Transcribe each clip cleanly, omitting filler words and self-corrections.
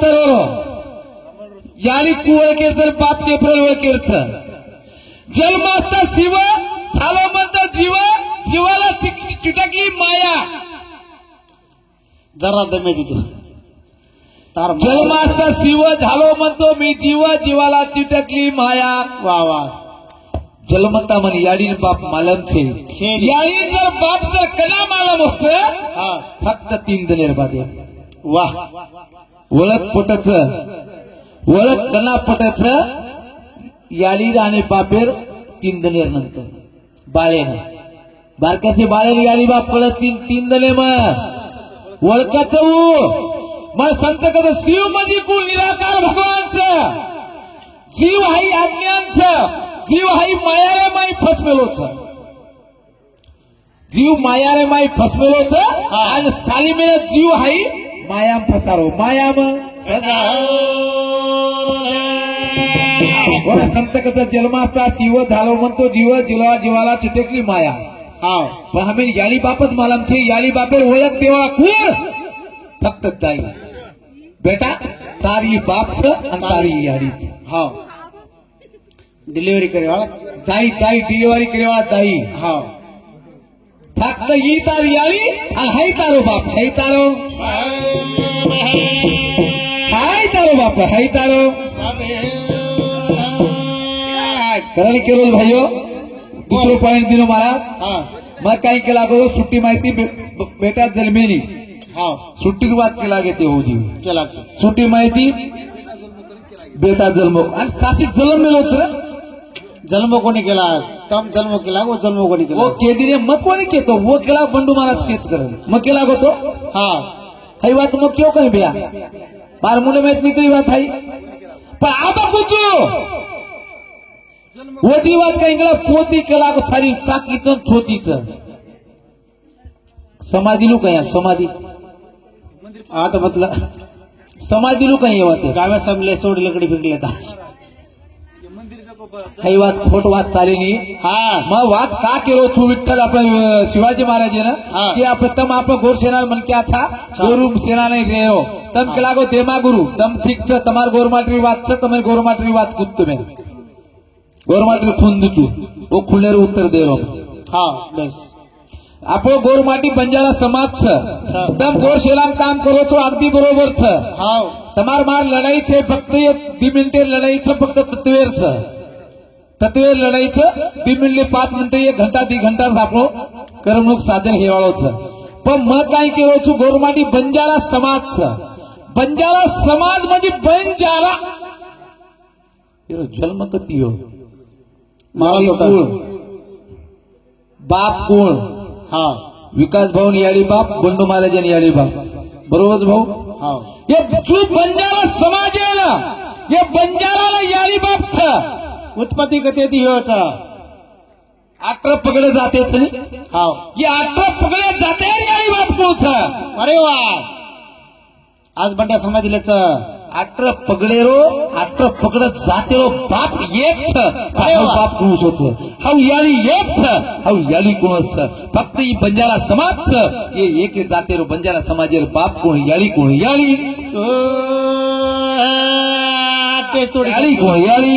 मास्तरवर याली कुवळकेर बाप टेपरल वळकेरच जन्माचा शिव झालो म्हणतो जीव जीवाला चिटकली माया जरा दमे तिथे जन्माचा शिव झालो म्हणतो मी जीव जीवाला चिटकली माया वा वा जलमता म्हणे याडी बाप मालम छे याडी जर बाप जर कला मालम असत फक्त 3 दलेर बादे वा ओळख पटच ओळख कला पटच याडी आणि बापेर 3 दलेर नंतर बाळेन बारक्याचे बाळेल याडी बाप कळत 3 दले मग ओळखाच मग संत कद शिव म्हणजे कुल निराकार भगवानच जीव हाई आज्ञांच जीव हाई मायारे माई फसमेलोच जीव मायारे माई फसमेलोच आणि सालीमेने जीव हाई मायाम फसारो मायाम संत कद जन्माचा शिव झालो म्हणतो जीव जीवा जीवाला चिटकली माया पण आम्ही याली बापच मालमचे याली बापेर ओळख देवा कोण फक्त ताई बेटा तारी बाप आणि तारी याडीच हा डिलिव्हरी करेवाळा ताई ताई डिलिव्हरी करेवाळा ताई हा फक्त ही तारी याली आणि हाय तारो बाप हाय तारो बाप हाय तारो करण केलो भाइयों दुसरो पॉइंट दिनो मला मग काही केला गो सुट्टी माहिती बेटा जन्मेनी सुट्टी की बात केला घेते हो जी केला सुट्टी माहिती बेटा जन्म आणि सासी जन्म मिळोच रे जन्म कोणी केला तम जन्म केला वो जन्म कोणी केला वो केदिने मग कोणी केतो वो केला बंडू महाराज केच करेल मग केला गो तो हाई बात मग क्यों कहीं भैया बार मुले में निकली बात है पण आबा कुछ वो दी बात कहीं केला पोती केला को थारी साकीतन थोतीच समाधी लू कहीं समाधी आता मतलब समाधी लू कहीं होते गावे समले सोड लकडी फिकले था काही वाद खोट वाद चालेली मग वाद का केलो छू विठ्ठल आपण शिवाजी महाराज ना की आपण तम आपण गोर सेना मन क्या था गोरु सेना नहीं रहे हो तम केला गो देमा गुरु तम ठीक छ तमार गोरमाटरी वाद छ तमे गोरमाटरी वाद कुत में गोरमाटरी खून दुचू वो खुलेर उत्तर दे रो बस आपो गोरमाटी बंजारा समाज छ तम गोर सेना काम करो तो अगदी बरोबर छ तमार मार लढाई छे फक्त 2 मिनिटे लढाई छ फक्त तत्वेर छ तत्वेर लढाई छ 2 मिनिटे 5 मिनिटे 1 घंटा 2 घंटा आपलो करमणूक साधन हेवाळो छ पण मग काय केलो छु गोरमाटी बंजारा समाज छ बंजारा समाज म्हणजे बंजारा जन्म कती हो कुळ बाप कुळ विकास भाऊ याडी बाप बंडू महाराज याडी बाप बरोबर भाऊ ये जो बंजारा समाज है ना ये बंजारा याडी बाप छ उत्पत्ति कते दी हो छ 18 पगड़े जाते थे ये 18 पगड़े जाते याडी बाप को छ अरे वाह आज बंड्या समाधीले छ 18 पगड़ेरो 18 पगड़त जातेरो बाप एक छ बाप कोण छ हाउ याली एक छ हाउ याली कोण छ फक्त ही बंजारा समाज छ ये एक जातेरो बंजारा समाजेर बाप कोण याली तेच थोडी याली कोण याली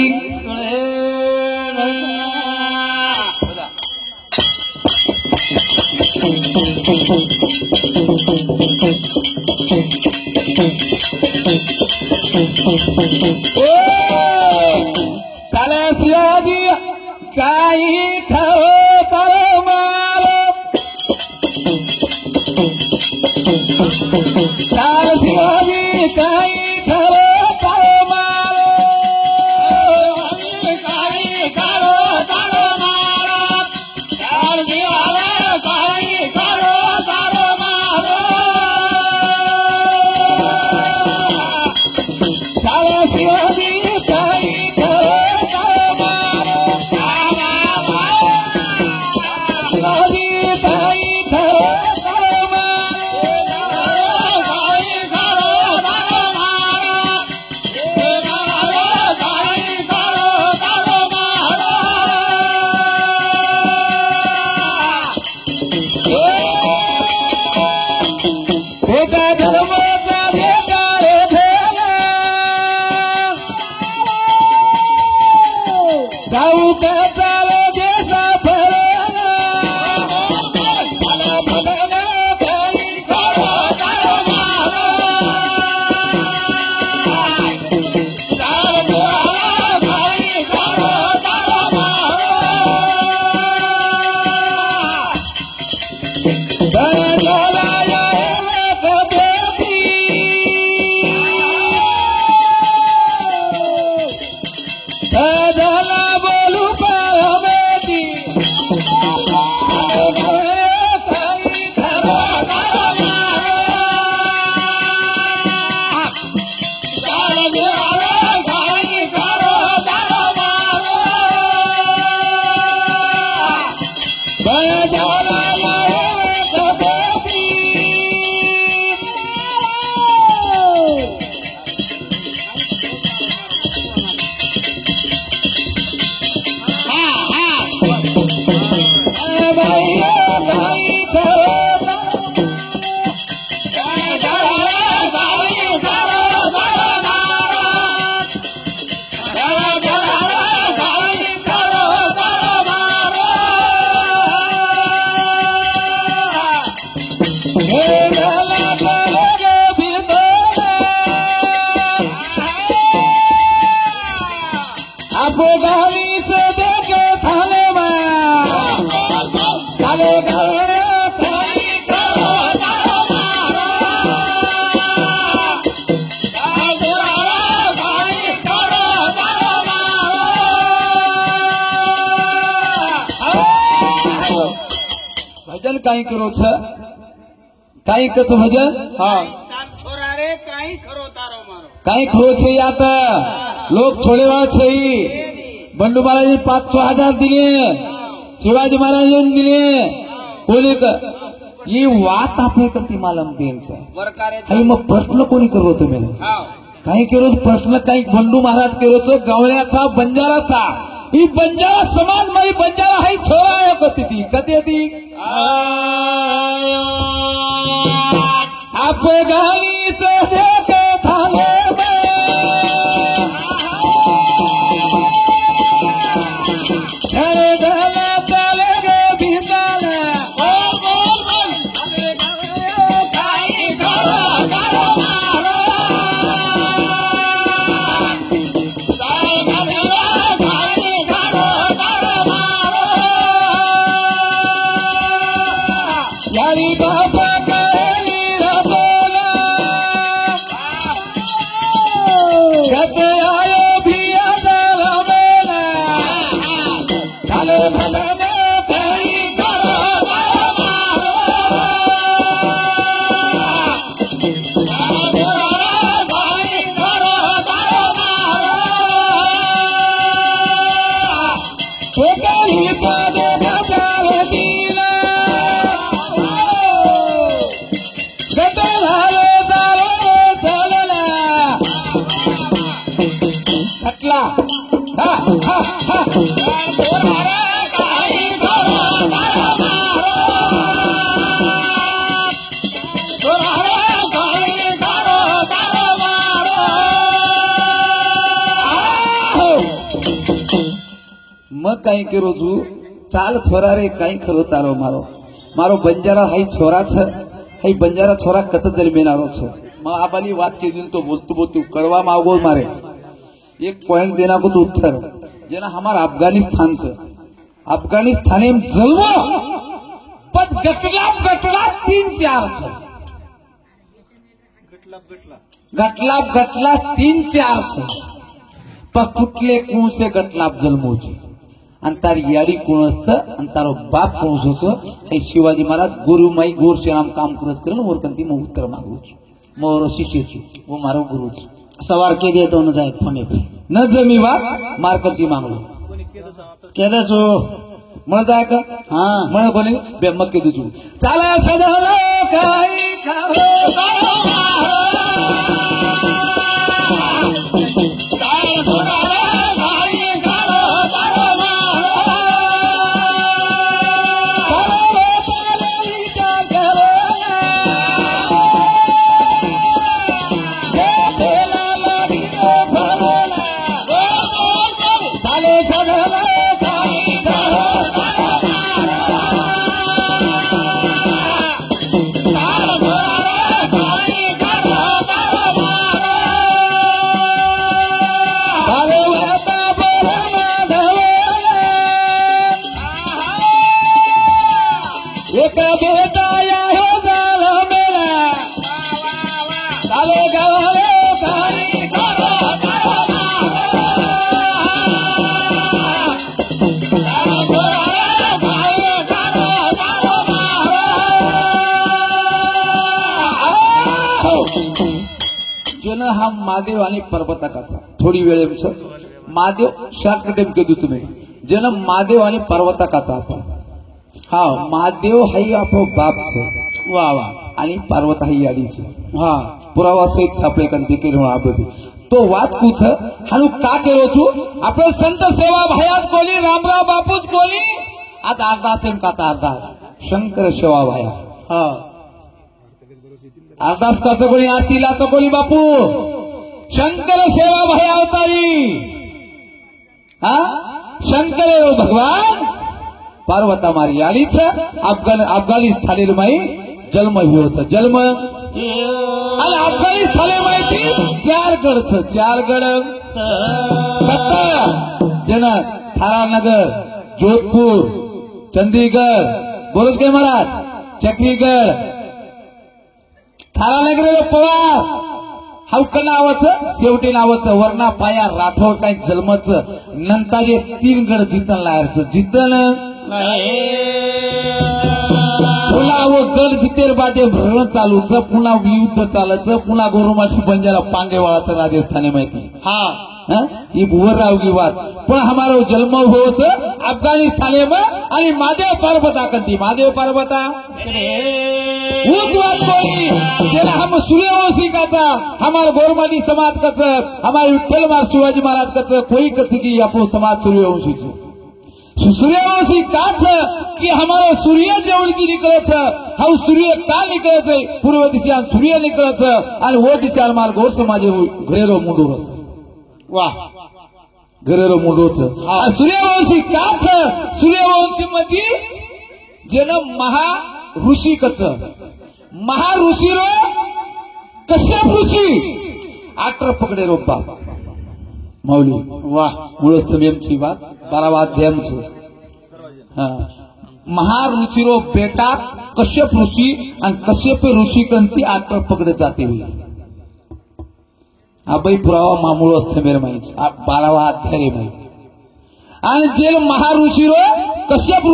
काले शिवाजी काही खाओ करो मारो काले शिवाजी काही खाओ करो मारो काही खाओ करो मारो काले शिवाजी काही खाओ करो मारो काले शिवाजी काही अफगाणीच देखे थाने झाले गवळे भजन काई करो छ काई कच भजन हाँ छोरा रे काई खरो तारो मारो काई खरो छे यात लोक छोडेवाळ छे बंडू महाराज 5,000 दिले शिवाजी महाराजांनी दिले कोणी ही वात आपल्या करती मालम देनच वरकारे काही मग प्रश्न कोणी करो तुम्ही हाव काही केलो प्रश्न काही बंडू महाराज केलो गवळ्याचा बंजाराचा ही बंजारा समाज मध्ये बंजारा हाई छोरा आहे कधी ती कधी येती अफगाणीच देखे थाले मग काही के रोजू चाल छोरा रे काही खरो तारो मारो मारो बंजारा हाई छोरा छ हाई बंजारा छोरा कत दरमियानारो छ मग आबाली बात के दिन तो बोलतू बोलतू कड़वा मागो मारे एक पॉइंट देना को तो उत्तर जेना हमारा अफगानिस्तान से अफगानिस्ताने में जलवा पद गटला 3-4 छ गटला 3-4 छ पण कुठले कोण से गटला जन्मोची आणि तार याडी कोण असतं आणि तारो बाप कोण असतो हे शिवाजी महाराज गुरुमाई गोरशे नाम काम करत करेन वरकंती मग उत्तर मागूच मोर शिष्यची वो मारो गुरुच सवार के दिए दोनों जाए फोने पे न जमी बा मारकती मागलो के दे जो मला जाय का हाँ मला कोणी बेमक के दुजू चला सदन काही खाओ हा महादेव आणि पर्वतकाचा थोडी वेळेच महादेव शार्ट टाइम के देऊ तुम्ही जन महादेव आणि पर्वतकाचा आपण हा महादेव हाई आपो बाप छ वाह वाह आणि पार्वत हाई याडीच हाँ पुरावा सहित छापले कंती केली म्हणून आपली तो वाद कुछ हानु का केलो छू आपले संत सेवा भायात कोली रामराव बापूच कोली आता अरदासेम का अर्धा शंकर सेवा भाया हाँ अरदास का कोणी आरतीला कोणी बापू शंकर सेवा भाया अवतारी हा शंकर भगवान पार्वता मारी आलीच अफगाणी थालेल माई जन्म होच जन्म आणि अफगाणी थाले माहिती 4 गड दत्त जेना थारानगर, जोधपुर, चंदीगढ़, बोलोच काय महाराज, चक्रीगड, थारानगर पवार हौक नावाचं शेवटी नावाचं वरणा पाया राठोड काय जन्मचं नंतर 3 गड जितन लायरचं जितन पुन्हा व गड जितेर बादे भरण चालूच पुन्हा युद्ध चालायचं पुन्हा गोरुमाशी बंजारा पांगेवाळाचं राजस्थानी माहिती ये बुवररावगी बात पण हमारो जन्म होत अफगानिस्ताने में आणि महादेव पर्वता कंती महादेव पर्वता उस बात बोली जेला हम सूर्यवंशी काचा हमारे गोरमाटी समाज कच हमारे विठ्ठल मार शिवाजी महाराज कच कोई कच की आपो समाज सूर्यवंशी सूर्यवंशी काच कि हमारो सूर्य जेवण की निकलच हा सूर्य का निकलच पूर्व दिशा सूर्य निकलच आणि वो दिशा मार गोर समाज घरेरो मुंडूरच वाह घरेरो मुंडूच सूर्यवंशी काच सूर्यवंशी म्हणजे जेन महा ऋषी कच महाऋषी रो कश्यप ऋषी आटर पकडे रोपा मौली वाह मुळच मेमची बात 12वा अध्यायचं महाऋषी रो बेटा कश्यप ऋषी आणि कश्यप ऋषी कंती आटर पकडे जाते हुई अबई पुरावा मामूळ असते मेरे माहिती 12वा अध्याय माहिती आणि जे महाऋषी रो कश्यप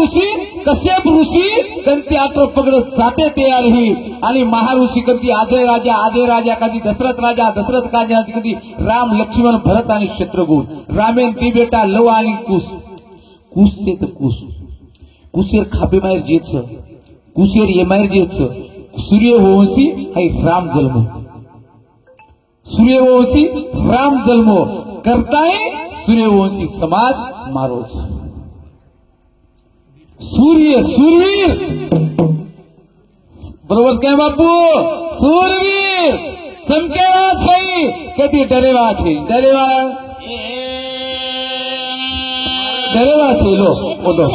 ऋषी कंती आटर पकडत जाते ते आली आणि महाऋषी कंती आजय राजा कधी दशरथ राजा कधी राम लक्ष्मण भरत आणि शत्रुघ्न रामेन ती बेटा लव आणि कुश ते तर कुशेर खापे माहेर जेच कुशेर ये माहेर जेच सूर्यवंशी हाय राम जन्म सूर्यवंशी राम जन्म करताय सूर्यवंशी समाज मारोच सूरवीर बरोबर काय बापू सूरवीर चमकेवा छै कदी डरेवा छै डरेवा छै लो बोलो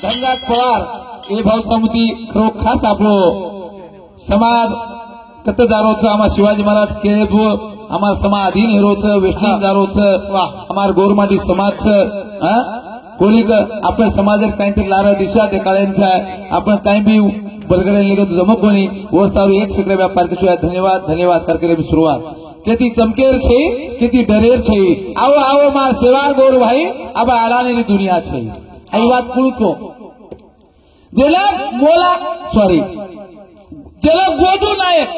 धनराज पवार हे भाऊ समिती खरो खास आपलो समाज कत जारोच आम्हा शिवाजी महाराज केळेबू आम्हा समाज अधीन हेरोच वेस्टिंग जारोच हमार गोरमाटी समाज कोणी आपण समाजात काहीतरी लारा दिशा ते काळ्यांचा आपण काही बी बलगडे निघत जमो कोणी वर सारू 1 सेकंड व्यापार किशोर धन्यवाद करके भी शुरुआत केती चमकेर छे केती डरेर छे आओ मार सेवार गोर भाई अब आलानेली दुनिया छे आई बात कुळको जेला मोला सॉरी जेला गोदू नायक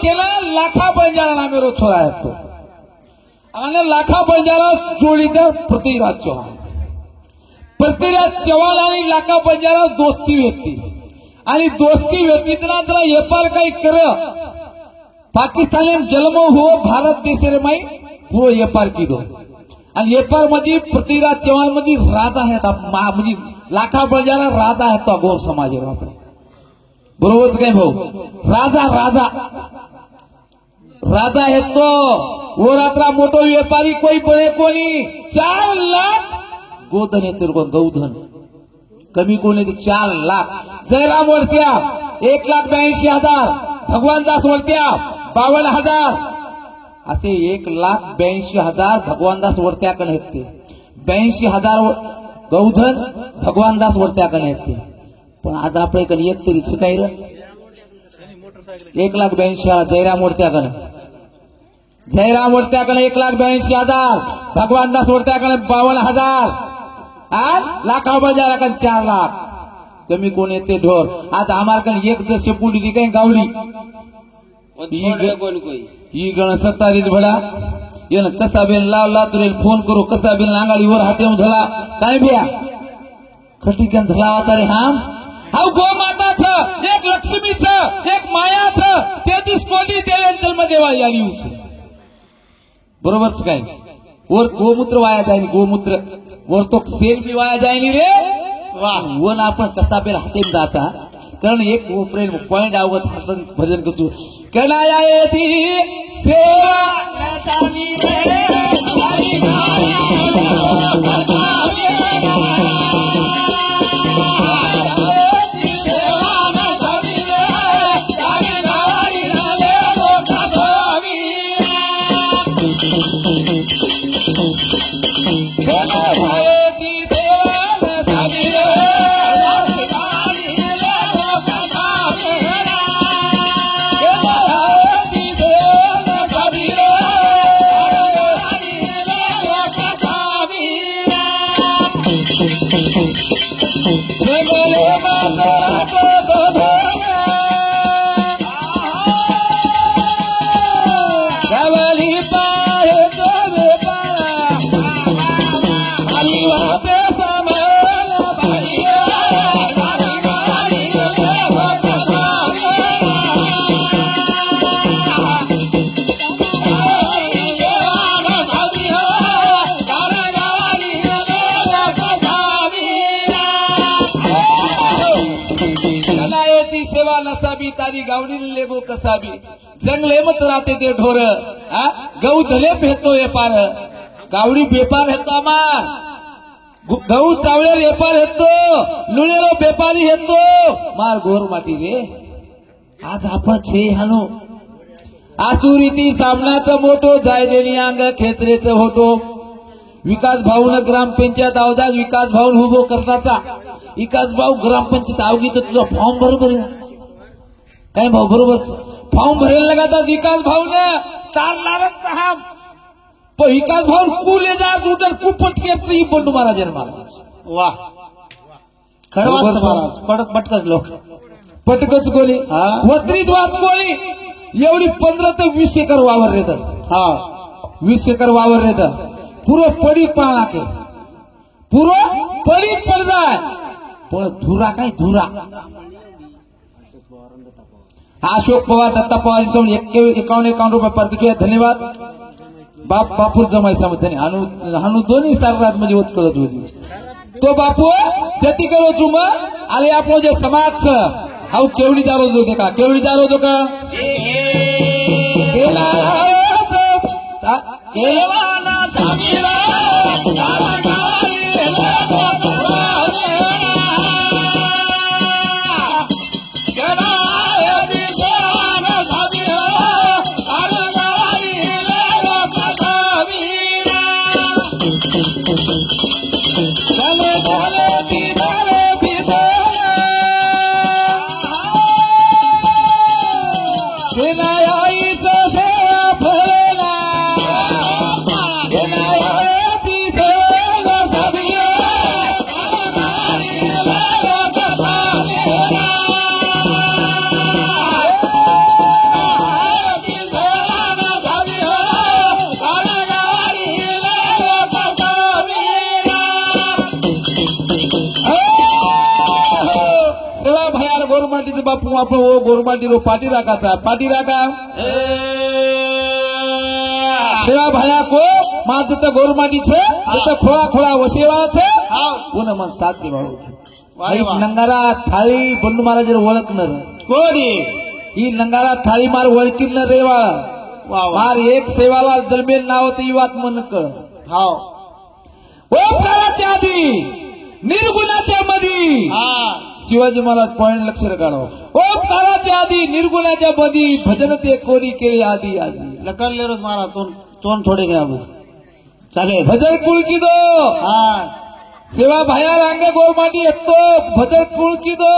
केला लाखा बंजारा नामेरो छोरा है तो आणि लाखा बंजारा जोडीदार पृथ्वीराज चव्हाण आणि लाखा बंजारा दोस्ती व्यक्ती आणि दोस्ती व्यक्तीतना जरा येपार काही कर पाकिस्तान जन्म हो भारत देशेर माई पुरो येपार की दो आणि येपार म्हणजे पृथ्वीराज चव्हाण म्हणजे राजा है म्हणजे लाखा बंजारा राजा है तो गोर समाज आपले बरोबरच काय भाऊ राजा है तो वो रात्रा मोटो व्यापारी कोई बने कोणी 4 लाख गोधन येते गौधन कमी कोण येते 4 लाख जयराम वळत्या 1,82,000 भगवान दास वळत्या 52,000 असे 1,82,000 भगवान दास वळत्याकडे आहेत ते 82,000 गौधन भगवान दास वळत्याकडे आहेत ते पण आज आपल्याकडे एक तरी काय र 1,82,000 जयराम वळत्याकडे 1,82,000 भगवान दास वळत्याकडे 52,000 आणि लाखा बजाराकडे 4 लाख कमी कोण येते ढोर आज आम्हाला एक जसे पुंडी काही गावली ही गण सत्तारीत भला येन कसा बेन लावला तुरे फोन करू कसा बेन लांगाडीवर हाते धला काय बिया खटिकन धलावा रे हाम हाव गो माता छ एक लक्ष्मी छ एक माया छ तेहतीस कोटी देवेन जन्म देवा याली उच बरोबरच काय वर गोमूत्र वाया जायनी गोमूत्र वर तो सेल बी वाया जायनी रे वा वन आपण कसा बी राहते जाचा कारण एक पॉइंट अवगत हातन भजन करतो कणाया येती सेवा सेवा नसाबी तारी गावडी लेगो कसाबी जंगले मत राहते ते ढोर गहू धले भेटतो व्यापार गावडी बेपार हेतो आमार गहू चावळे व्यापार हेतो लुळेरो बेपारी हेतो मार गोर माटी रे आज आपण छे हाणू आसुरीती सामनाचं मोठो जाय देणी अंग खेत्रेचं होतो विकास भाऊन ग्रामपंचायत अवजाज विकास भाऊन उभो करताचा विकास भाऊ ग्रामपंचायत आवगी तर तुझा फॉर्म बरोबर काय भाऊ बरोबर फॉर्म भरेल लगाता विकास भाऊ ने तारणारच साहब पण विकास भाऊ कुले जात उतर कुपट के बंडू महाराज वा खरं वाच महाराज पटकच लोक पटकच गोली वत्रीत वाच गोली एवढी 15 ते 20 एकर वावर रे तर हा 20 एकर वावर रे तर पुरो पडी पाळा के पुरो पडी पड जाय पण धुरा काय धुरा अशोक पवार दत्ता पवार 51 रुपये पार्टी धन्यवाद बाप बापूर जमाई समजने हाणू दोन्ही साररात म्हणजे उत्कळत होती तो बापू जती करो तुम आले आपण जे समाज हाऊ केवढी जारो होते का केवढी जारो होतो का बापू आपण ओ गोरमाटी रो पाटी राखाचा पाटी राखा सेवा भाया को माझ तर गोरमाटी छे तो खोळा खोळा वसेवा छे कोण मन साथ दे भाऊ नंगारा थाळी बंडू महाराज ओळखणार कोणी ही नंगारा थाळी मार ओळखीन रेवा मार एक सेवाला दरम्यान नाव ते वात मन कळ हाव ओंकाराच्या आधी निर्गुणाच्या मधी शिवाजी महाराज पॉइंट लक्ष काढावं ओंकाराच्या आधी निर्गुणाच्या मधी भजन ते कोणी केले आधी आधी लकलले रोज मारा तोंड थोडे घ्या चालेल भजन कुळकी दो सेवा भाया रांगे गोरमाटी हेतो भजन कुळकी दो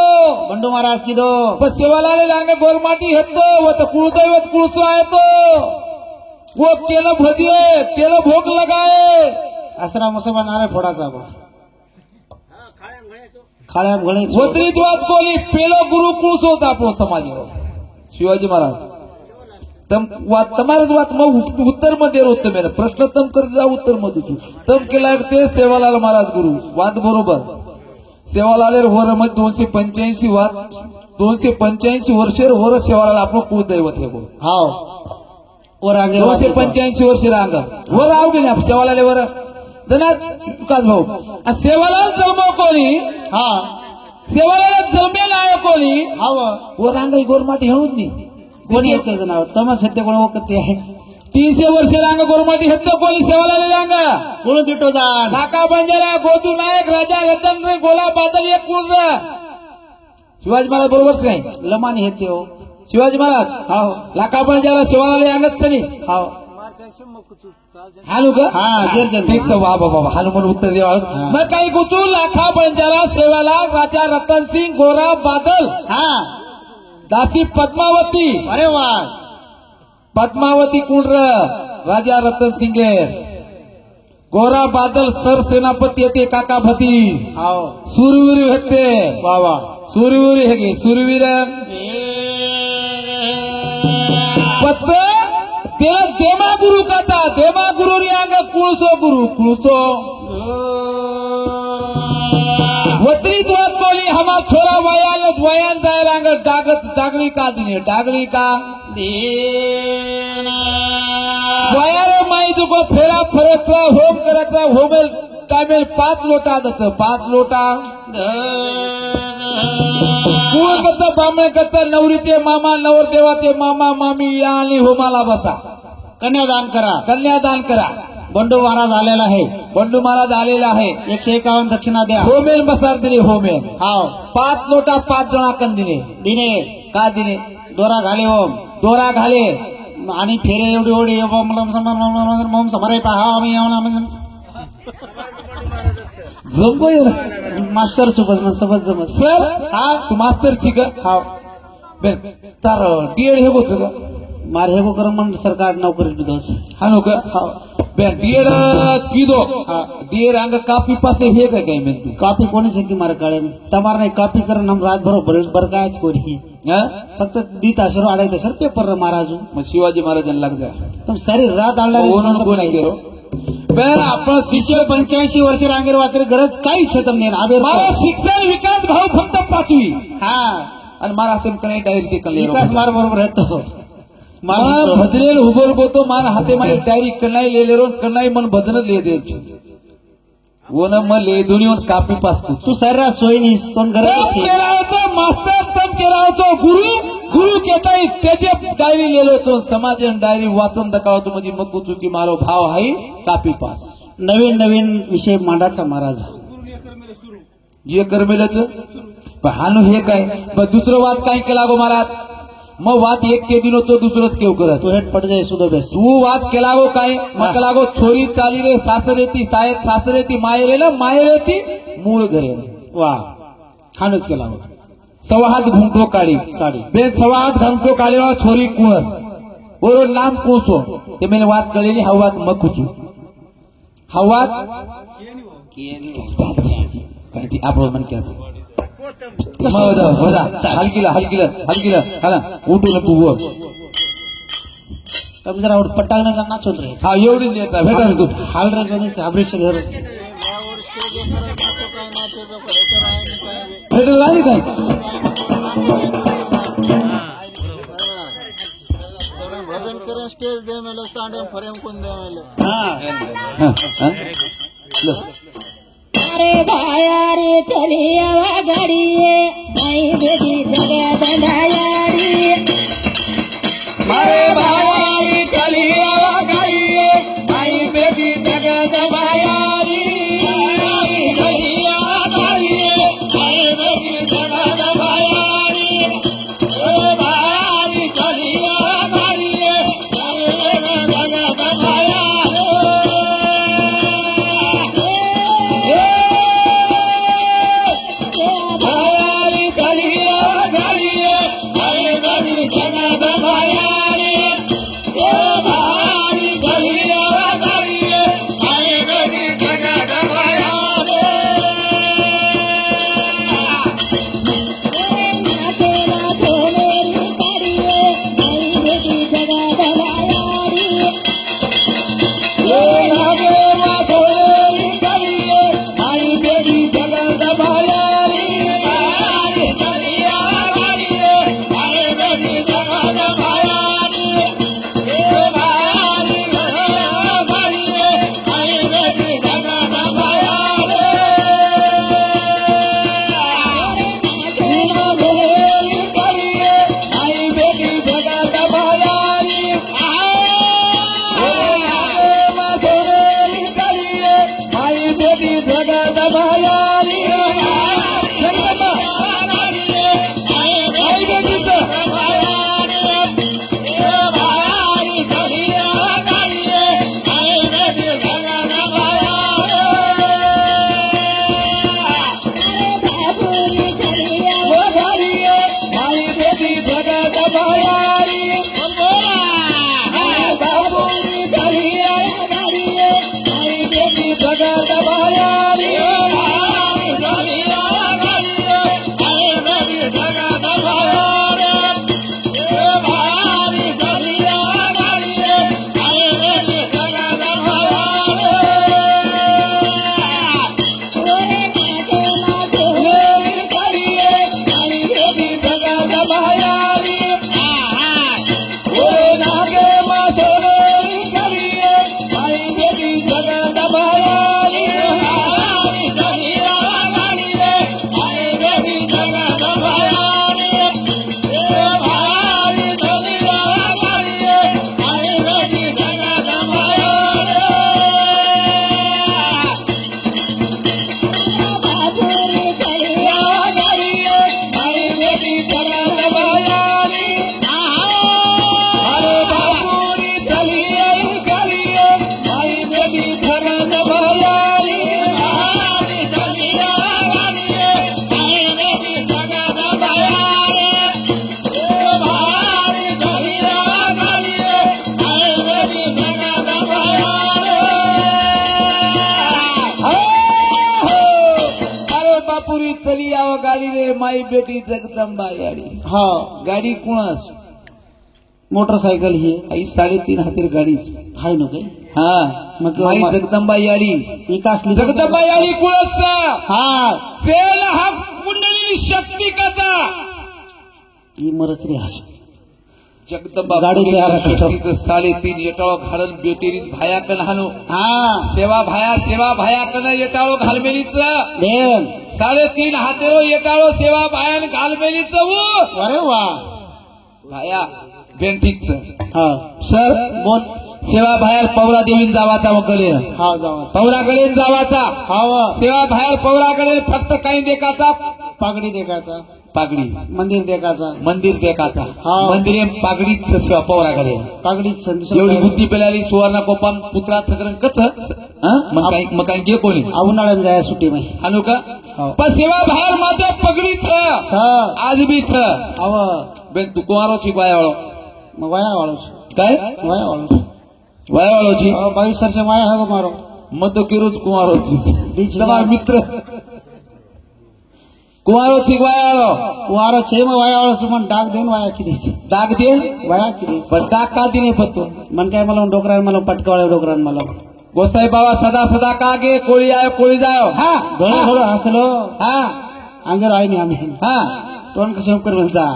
बंडू महाराज की दो पण सेवालाले रांगे गोरमाटी हेतो व तो कुळदैवत कुळसो आहे तो वो केलं भजिये केलं भोग लगाए आसरा मुसलमान नारे फोडाचा खाळ्या घोळे वत्रीत वाच कोली पेलो गुरु कुळसो होता आपलो समाज शिवाजी महाराज તમારે વાત उत्तर मध्ये उत्तर मेरा प्रश्न तम कर जा उत्तर मध्ये तम केला ते सेवालाल महाराज गुरु वाद बरोबर सेवालाल वर मध्ये 285 वाद 285 वर्ष वर सेवाला आपलं कुलदैवत हे बोल हाव वर आगे 285 वर्ष रांग वर राहू दे ना सेवाला वर जना विकास भाऊ आ सेवाला जन्म कोणी हा सेवाला जन्मे नाही कोणी हाव वर रांग गोरमाटी हेळूच नाही कोणी येते नाव तमा सध्या कोण वकते आहे 300 वर्ष रांग गोरमाटी हेत कोणी सेवाला रांग कोण दिटो जाण नाका बंजारा गोदू नायक राजा रतन रे गोला बादल एक कुळ शिवाजी महाराज बरोबरच नाही लमानी येते हो शिवाजी महाराज हाव लाका बंजारा सेवाला अंगत सनी हाव हालू का हा जर ठीक तर वा बाबा हालू म्हणून उत्तर द्यावा मग काही गुचू लाखा बंजारा सेवाला राजा रतन सिंग गोरा बादल हा दासी पद्मावती अरे वा पद्मावती कुंड्र राजा रतन सिंगे गोरा बादल सर सेनापती येते काका भतीज हाव सूरवीर होते वा वा सूरवीर हे गे सूरवीर पच त्याला देमा गुरु कहता देमा गुरु रियांग कुळसो गुरु कुळसो वत्रीत वात कोली हमार छोरा वयान जायला डागली का दिने डागली का वयार माई तुको फेरा फरच होम करायचा होमेल टायमेल 5 लोटा दच 5 लोटा कुळ करता बामणे करता नवरीचे मामा नवरदेवाचे मामा मामी या आणि होमाला बसा कन्यादान करा कन्यादान करा बंडू महाराज आलेला आहे बंडू महाराज आलेला आहे 151 दक्षिणा द्या होमेल बसार दिले होमेल हाव 5 लोटा 5 जणाकन दिले दिने का दिले दोरा घाले ओम दोरा घाले आणि फेरे एवढी एवढी मम समारे पहा आम्ही जमय मास्तर सोबत सोबत जमत सर हा तू मास्तर शिक हाव बेन तार डीएड हे गोच ग मार हे कर मन सरकार नौकरी दिदोस हानो का हाव बेन डीएड कीदो डीएड अंग कापी पासे हे काय मेन तू कापी कोणी शेती मार काळे तमार नाही कापी करून हम रात भर बरकायच कोणी फक्त दी तासर आडाय तासर पेपर महाराजू मग शिवाजी महाराजांना लाग जा तुम सारी रात ओनून कोणी केलो बेन आपण शिक्षण 85 वर्ष रांगेर वातर गरज काहीच छे तमने आबेर मारा शिक्षण विकास भाऊ फक्त 5वी हा आणि मारा हाते कने डायरी ते कले विकास मार बरोबर रहतो मार भजनेल उबर बोतो मान हाते मारे डायरी कनाई ले लेरो कनाई मन भजन ले दे वो न म ले दुनियों कापी पास तू सर्रा सोयनीस तोन गरज छे केरावचो मास्टर तम केरावचो गुरु केताई तेजे डायरी लेलो तो समाज डायरी वाचन दकावतो म्हणजे मग चुकी मारो भाव हाई कापी पास नवीन नवीन विषय मांडाचा महाराज ये करमेलच पण हानु हे काय पण दुसरं वाद काय केला गो महाराज मग वाद एक के दिनो तो दुसरंच केव करत तू हेट पड जाय सुदो बेस तू वाद केला गो काय मग केला गो छोरी चाली रे सासरेती सायत सासरेती मायरे ना मायरेती मूळ घरे वा हानच केला हो सवाहात घुमटो काढी साडी बे सवाहात घुमटो काढी वाला छोरी कुळस बरोबर नाम कुळसो ते मेले वाद कळेली हवात मग कुचू हवात कायची आपण मन क्याचं हलकीला हाला उठू नको बोल तब जरा पट्टागना जाना चल रे हा एवढी देता भेटा तू हाल रे जोनी से अबरेश घर भेटू राहिली काय भजन करे स्टेज दे मेले स्टैंड फ्रेम कोण दे मेले हां अरे भाया रे चली आवा गाड़ी भाई बेटी जगह दंडायाड़ी मारे भाई चली आवा गाड़ी भाई बेटी जगह दबायारी चली आवा गाड़ी भाई बेटी जगह दबायारी ओ भाई चली आवा गाड़ी जगह दबायारी भाई गलिया गलिए भाई गलिया बायारी बापुरी चलिया गाडीये आई बेटी जगत बायारी चली आव गाडी रे माई बेटी जगदंबा याडी हा गाडी कुणास मोटरसायकल ही आई 3.5 हातीर गाडीच हाय ना काही हा मग माई जगदंबा याडी विकासली जगदंबा याडी कुणास हा सेल हा कुंडली शक्ती कचा ही मरच रे हस जगदंबा गाडी तयार आहे. शक्तीचं 3.5 येटाळो घालून बेटेरीत भाया कन हाणू हा सेवा भाया कन येटाळो घालमेलीच देन 3.5 हातेरो येटाळो सेवा भायान घालमेलीच अरे वा भाया बेंटिकच हा सर बोल सेवा बाहेर पवरा देवीन जावाचा मग गले हा जावा पवरा गलेन जावाचा हा वा सेवा बाहेर पवरा गले फक्त काही देखाचा पागडी देखाचा पागडी मंदिर देखाचा मंदिर देखाचा हा. मंदिरे पागडीच सेवा पवरा गले पागडीच संदेश एवढी बुद्धी पेलाली सुवर्ण कोपान पुत्रा सगळं कच मग काही घे कोणी उन्हाळ्यात जाय सुट्टी माही आणू का हो. पण सेवा बाहेर माझ्या पगडीच आज बी छ अव बेन तू कुमारोची वायावाळो मग वाया वाळूच काय वाया वाळूच वायावाळोची 22 वर्ष वाया हा गो मारो मग तो किरोज कुमारोची बीच તમારા મિત્ર कुमारो वायावाळो वारो छे मग वाया वाळूच मन डाग देन वाया किदेची डाग दे वाया किदेची पण डाग का दिने पत्तो मन काय मला डोकरान मला पटकावळे डोकरान मला गोसाई बाबा सदा सदा कागे कोळी आयो कोळी जायो हा डोळे थोडं हसलो हा अंगर आई नाही आम्ही हा तोंड कसं कर म्हणता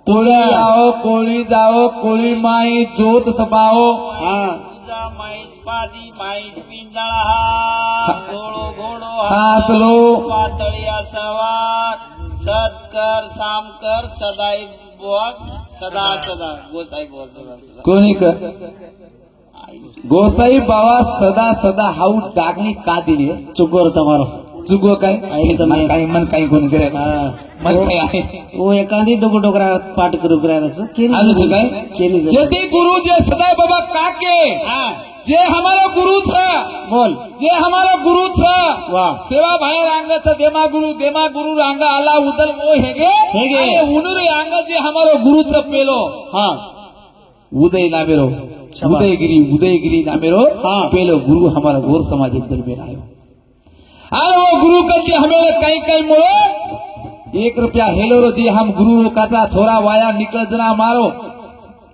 कोळी आओ कोळी जाओ कोळी माई जोत सपाओ हा माईच पादी माईच पिंजळा घोडो घोडो हातलो पातळिया सवार सत्कर सामकर सदाई बोक सदा सदा गोसाई बोल सदा सदा कोणी क गोसाई बाबा सदा सदा हाऊ डागणी का दिली चुकोर तमारो चुगो काय आई तर नाही. मन काही कोणी करे हा मन काय आहे वो एखादी डोकरा पाठ करू करायचं आजच काय केली यदि गुरु जे सदाय बाबा काके जे हमारा गुरु छ बोल जे हमारा गुरु छ वाह सेवा बाहेर अंगाच देमा गुरु रांगा आला उदल वो हेगे हेगे. उनुरे अंग जे हमारो गुरु छ पेलो हा उदय नामेरो शाबाश. उदयगिरी नामेरो हाँ. पेलो गुरु हमारा गोर समाज दरमियान आयो और वो गुरु करके हमें कई मोड़ो 1 रुपया हेलो रो जी हम गुरु काचा छोरा वाया निकल जना मारो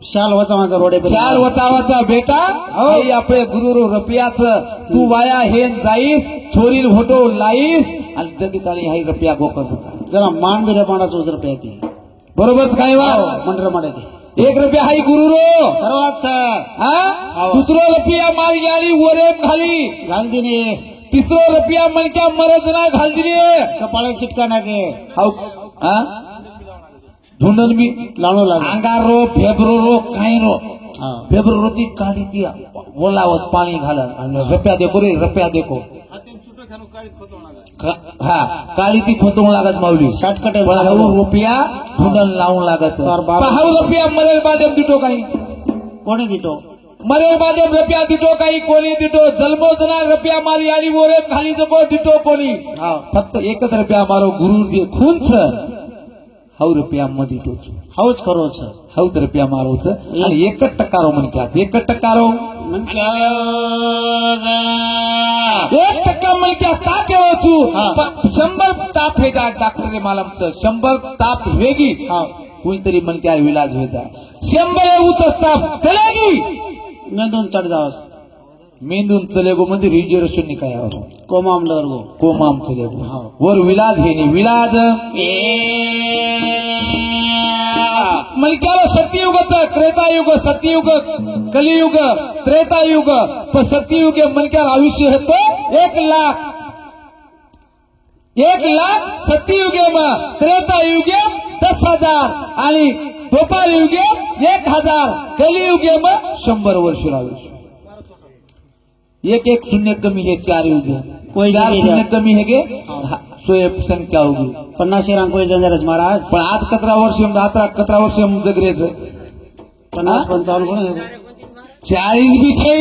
शाल वाचा माझा रोडे चाल वता बेटा आई आपले गुरु रो रपियाच तू वाया हेन जाईस छोरी होटो लाईस आणि जगी ताळी हाई रपिया गोकर जरा मान बिरे पाण्याचा उजर प्याती बरोबर काय वा मंडळ माडे 1 रुपया हाई गुरु रो सर्वात हा दुसरो रुपया माल याली वरेम खाली घाल दिने तिसरो रुपया मनक्या मरजना घाल दिले कपाळे चिटका नाके हाऊ हा ढूंढन मी लावणं लाग अंगारो फेब्रुरो काय रो हा फेब्रुरो ती काली ती ओलावत पाणी घालत आणि रप्या देखो रे रप्या देखो हा काळी ती खोतवून लागत माऊली शॉर्टकट हाऊ रुपया ढूंढन लावून लागत सर बाबा. हाऊ रुपया मरेल बादेम दिटो काही कोणी दिटो मरेल बादेम रुपया दिटो काही कोणी दिटो जन्मो जना रुपया मारी आली ओरे खाली जको दिटो कोणी हा फक्त एकच रुपया मारो गुरु जे खून छ हाऊ रुपया मध्ये टोचू हाऊच खरो छ हाऊच रुपया मारोच आणि एकच टक्कारो म्हणतात एकच टक्कारो म्हणजे 1% म्हणत्या का केवचू हा. 100 ताप हे डॉक्टर रे मालमचं 100 ताप वेगी हा कोणतरी म्हणत्या इलाज व्हायचा 100 उच ताप चलेगी मेंदून चढ जावस मेंदून चलेगो म्हणजे रिजर्वेशन निकायावर कोमामडर गो कोमाम चलेगो हा. वर विलाज हे नाही विलाज म्हणक्याला सत्ययुगाचं त्रेतायुग सत्ययुग कलियुग त्रेतायुग पण सत्ययुग म्हणक्याला आयुष्य होतो 1,00,000 सत्ययुगे मग त्रेतायुगे 10,000 आणि गोपाल युगे 1,000 कलियुगे मग 100 वर्ष आयुष्य एक शून्य कमी है 4 युगे कोई 4 नहीं शून्य है। कमी है गे सोय संख्या होगी 50 रांग कोई जंजारच महाराज पण आज 17 वर्ष 17 वर्ष जगरेच 50-55 कोण 40 बी छै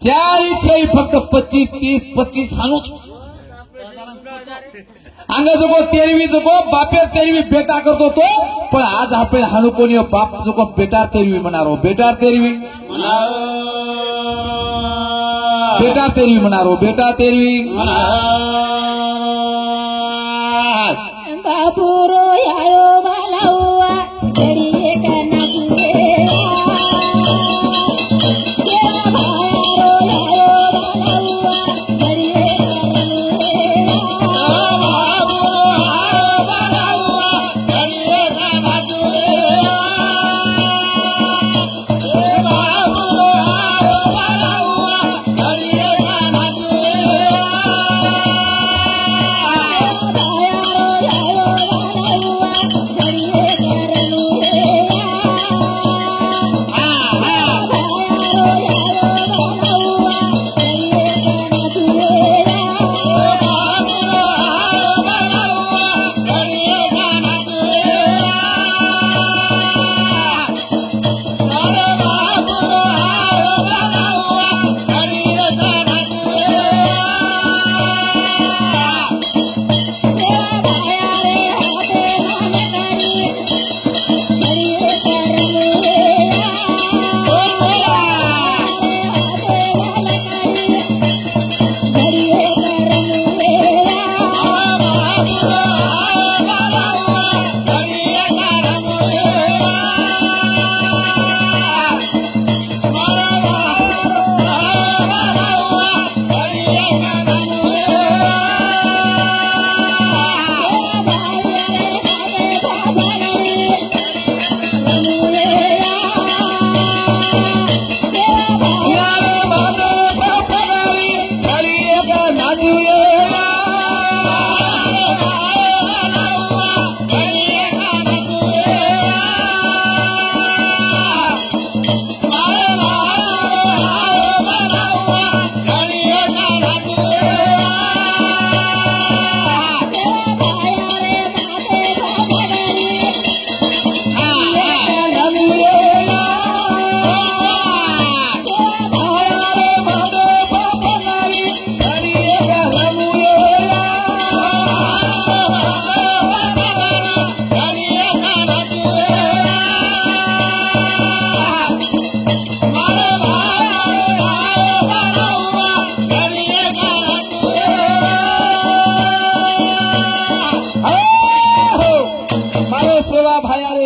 40 छै फक्त 25-30-25 हाणूच अंग जगो 13वी जगो बापेर 13वी बेटा करतो तो पण आज आपण हाणू कोणी बाप जगो बेटार 13वी म्हणारो बेटार 13वी बेटार 13वी म्हणारो बेटार 13वी बापुरो यायो बालाउआ घड़िए का नाचुए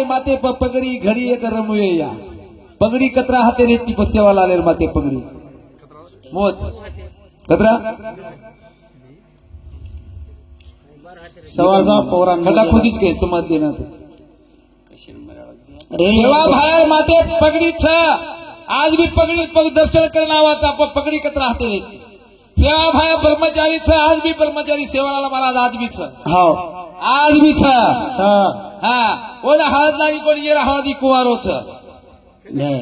माते पगड़ी घड़ी एक रमुए या पगड़ी कतरा हाते रेती पस्तेवा लालेर माते पगड़ी मोज कतरा सवाल जवाब पौराण खटा खुदीच के समज देना ते सेवा भायर माते पगड़ी छ आज भी पगड़ी पग दर्शन करना आवाचा पगड़ी कतरा हाते रेती सेवा भाया ब्रह्मचारी छ आज भी ब्रह्मचारी सेवालाल महाराज आज भी छ हाव आज भी छ छ ओला हळद लागी कोण ये हळदी कुवारो छ ने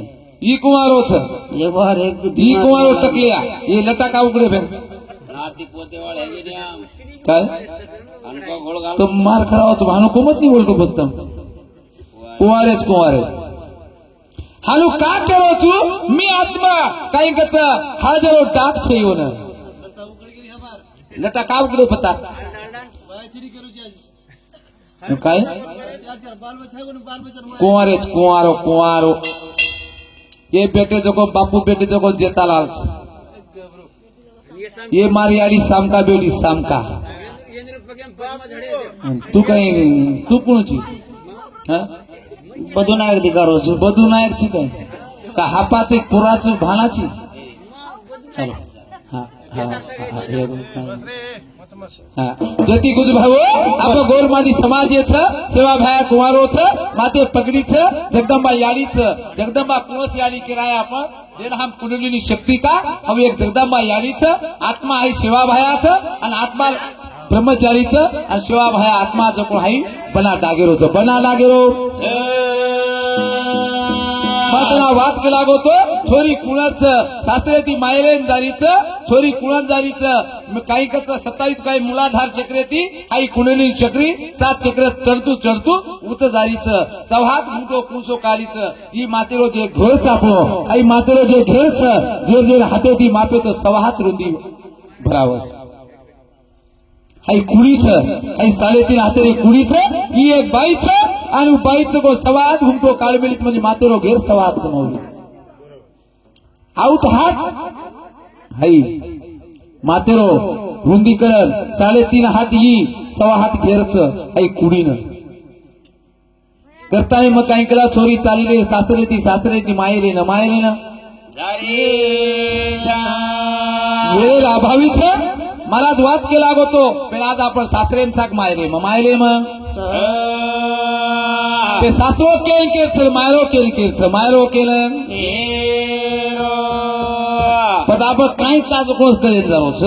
ई कुवारो छ एक बार एक ई कुवारो टकलिया ये लटा का उगड़े भेन नाती पोते वाले हैं ये हम काय हमको गोल गाल तो मार खराव तो भानु कोमत नहीं बोलतो बदतम कुवारेच कुवारे हालू का केरो छु मी आत्मा काही कच हळदरो डाक छे योन लटा का उगड़े पता काय कुंवारे कुंवारो कुंवारो ये बेटे जो को बापू बेटे जो को जेतालाल ये मारी आली सामका बेटी सामका तू कहीं तू कोणची બધું નાયક દીકારો છું બધું નાયક છે કઈ का हापाचे पुराचे भानाची चलो हा हा हा जती गुज भाऊ आपलं गोरमादी समाज ये छ सेवा भाया कुंवारो छ माते पगडी छ जगदंबा याली छ जगदंबा कुंवस याली किराया आपण देन हम कुंडलिनी शक्ती का हम एक जगदंबा याली छ आत्मा आहे सेवा भाया छ आणि आत्मा ब्रह्मचारी छ आणि सेवा भाया आत्मा जो कोण आहे बना डागेरो छ बना डागेरो मातना वाद केला गोतो छोरी कुणाच सासरे ती मायलेंदारीच छोरी कुणांदारीच काही कच 27 काही मुलाधार चक्रे ती आई कुंडली चक्री 7 चक्र चढतू चढतू उत जारीच सौहात मुठो कुसो कालीच ही मातेरो जे घर चापलो आई मातेरो जे घेरच जे जे हाते ती मापे तो सौहात रुंदी भरावस आई कुळीच आई 3.5 हाते कुळीच ही एक बाईच आणि बाईचं को सवाद घुमतो काळबेलीत म्हणजे मातेरो घेर सवाद समोर आउट हात हाई मातेरो रुंदीकरण 3.5 हात ही 6 हात घेरच आई कुडीनं करताय मग काही केला छोरी चालले सासरे ती मायरे न वेळ अभावीच मला वाद केला गोतो पण आज आपण सासरेम साक मायरे मग ते सासरो केल मायरो केलं पण आपण काही चाच कोण करेल जाऊस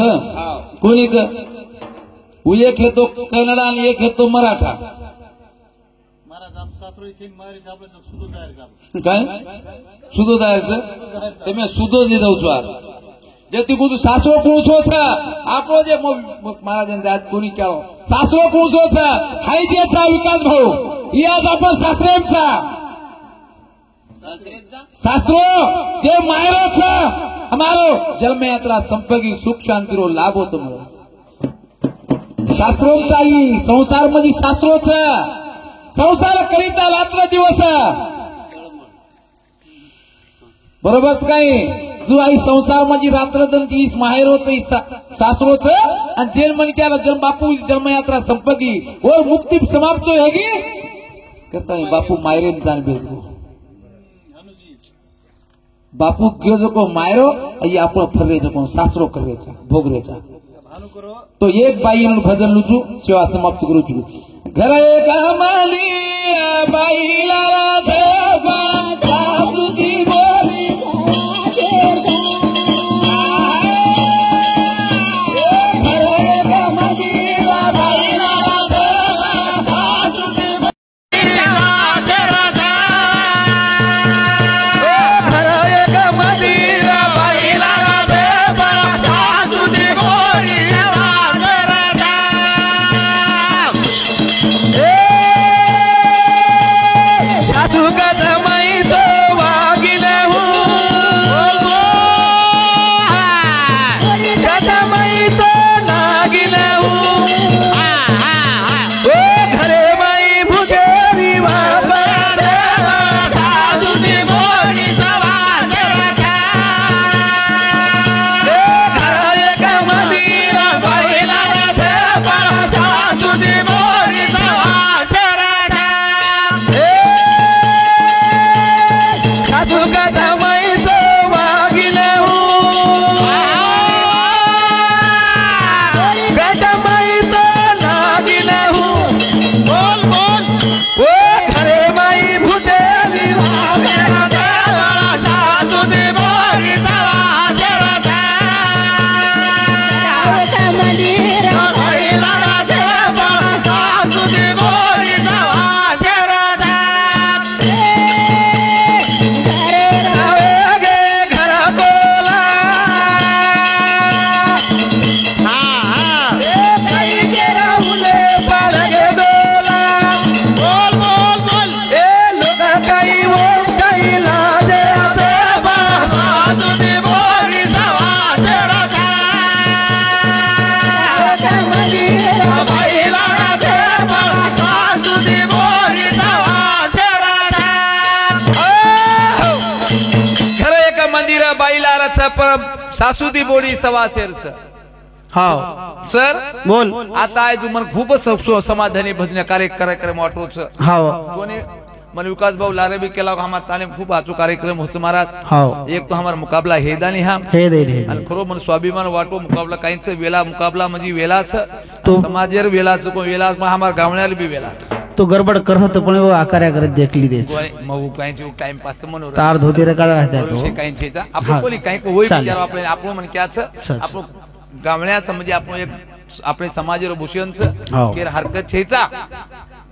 कोणी एक घेतो कन्नडा आणि एक घेतो मराठा काय सुधो जायचं ते मी सुधो दे जाऊ आज જેથી બધું સાસરો પૂછો છે આપણો જે મહારાજને આજ કોની કહેવો સાસરો પૂછો છે હાઈ જે છે વિકાસ ભાऊ એ આજ આપણ સાસરેમ છે સાસરો જે માયરો છે અમારો જન્મ યાત્રા સંપર્કી સુખ શાંતિનો લાભો તો મળે સાસરો ચાલી સંસાર मध्ये સાસરો છે સંસાર કરિતા રાત્ર દિવસ बरोबर काही जो आई संसार माझी रात्र दंची माहेर होत सासरोच आणि जेल म्हणे त्याला जन्म बापू जन्मयात्रा संपकी और मुक्ती समाप्त होगी करता नहीं बापू मायरे जान भेज बापू गयो जो को मायरो आई आपण फररे जो को सासरो करेचा भोगरेचा तो एक बाई भजन लुचू सेवा समाप्त करू छु घर एक माली बाईला देवा सासुती बोली याचं पर सासूदी बोडी सवासेरचं हाव सर बोल आता आहे तुम्हाला खूपच समाधानी भजन कार्यक्रम वाटोच हाव कोणी मन विकास भाऊ लारे भी केला हमारा तालीम खूप आचू कार्यक्रम होतो महाराज हाव एक तो हमारा मुकाबला हेदानी हा हे दे दे आणि खरो मन स्वाभिमान वाटो मुकाबला काहींच वेला मुकाबला म्हणजे वेलाच तो- समाजेर वेलाच को वेलाच मग हमारा गावण्याला बी वेला तू गडबड करत पण वो आकार्या करत देखली देच मग काहींची टाइम पास मनोरंजन तार धोती रे काढा राहत्या विषय तो काहींची आपण हा. कोणी काही होई चालेल. विचार आपले आपण म्हण क्याच आपण गावण्याचं म्हणजे आपण एक आपले समाजेर भूषणच हो. केर हरकत छेचा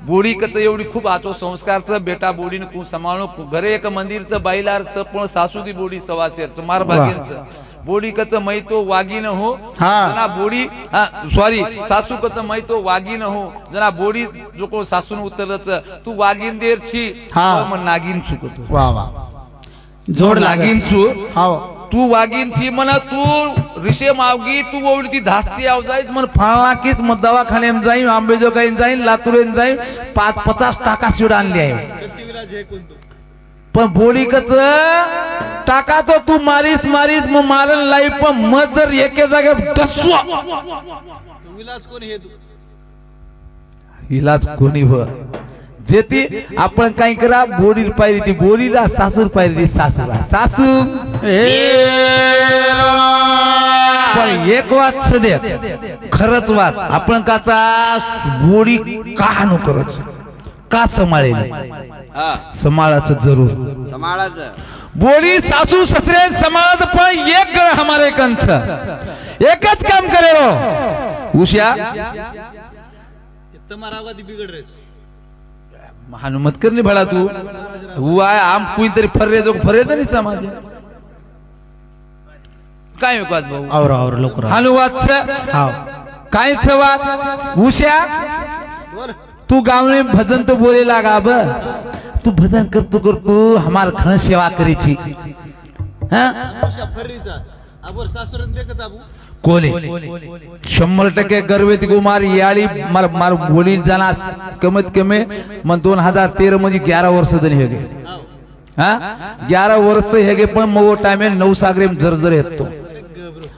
बोडी कच एवढी खूप आचो संस्कारचं बेटा बोडीनं खूप सांभाळणं घरे एक मंदिरचं बाईलारचं पण सासूदी बोडी सवासेरचं मार भाग्यांचं बोडी कच मैतो वागीन हो हा. जना बोडी सॉरी सासू कच मैतो वागीन हो जना बोडी जो को सासून उतरच तू वागीन देर छी हा. मग नागिन चुकत वा वा जोड नागिन लागीन चू हाव तू वागीन छी म्हणा तू रिशे मावगी तू ओवडी ती धास्ती आव जाईस मन फाळाकीच मग दवाखान्यात जाईन आंबेजोगाईन जाईन लातूरेन जाईन 50 टाका शिड आणली आहे पण बोलिकच टाका तो तू मारीस मग मारन लाईफ पण मग जर एके जागे डसवा इलाज कोणी व जेती आपण काय करा बोडी पाहिली ती बोलीला सासूर पाहिली ती सासूला सासू पण एक वाद सध्या खरंच वाद आपण काचा बोडी का नो करत का सांभाळेल सांभाळाचं जरूर समाळाचं बोली सासू ससरे समाज पण एक गळ हमारे कंच एकच काम करे रो उशिया हनुमत करनी भला तू हुआ आम कोई तरी फर्रे जो फर्रे तरी समाज काय विकास भाऊ और लोक हनुवाच हाव काय वाद उशिया तू गावने भजन तो बोले लागा ब तू भजन करतो हमार खण सेवा करीची कोले 100% गर्वेती कुमार याळी मार बोली जाना कमीत कमी मन 2013 मध्ये 11 वर्ष जण हेगे 11 वर्ष हेगे पण मग टाइम 9 सागरेम जर्जर येतो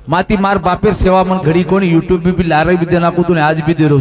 माती मार बापेर सेवा मन घडी कोणी YouTube बी लारे बी देना को तूने आज भी दे रो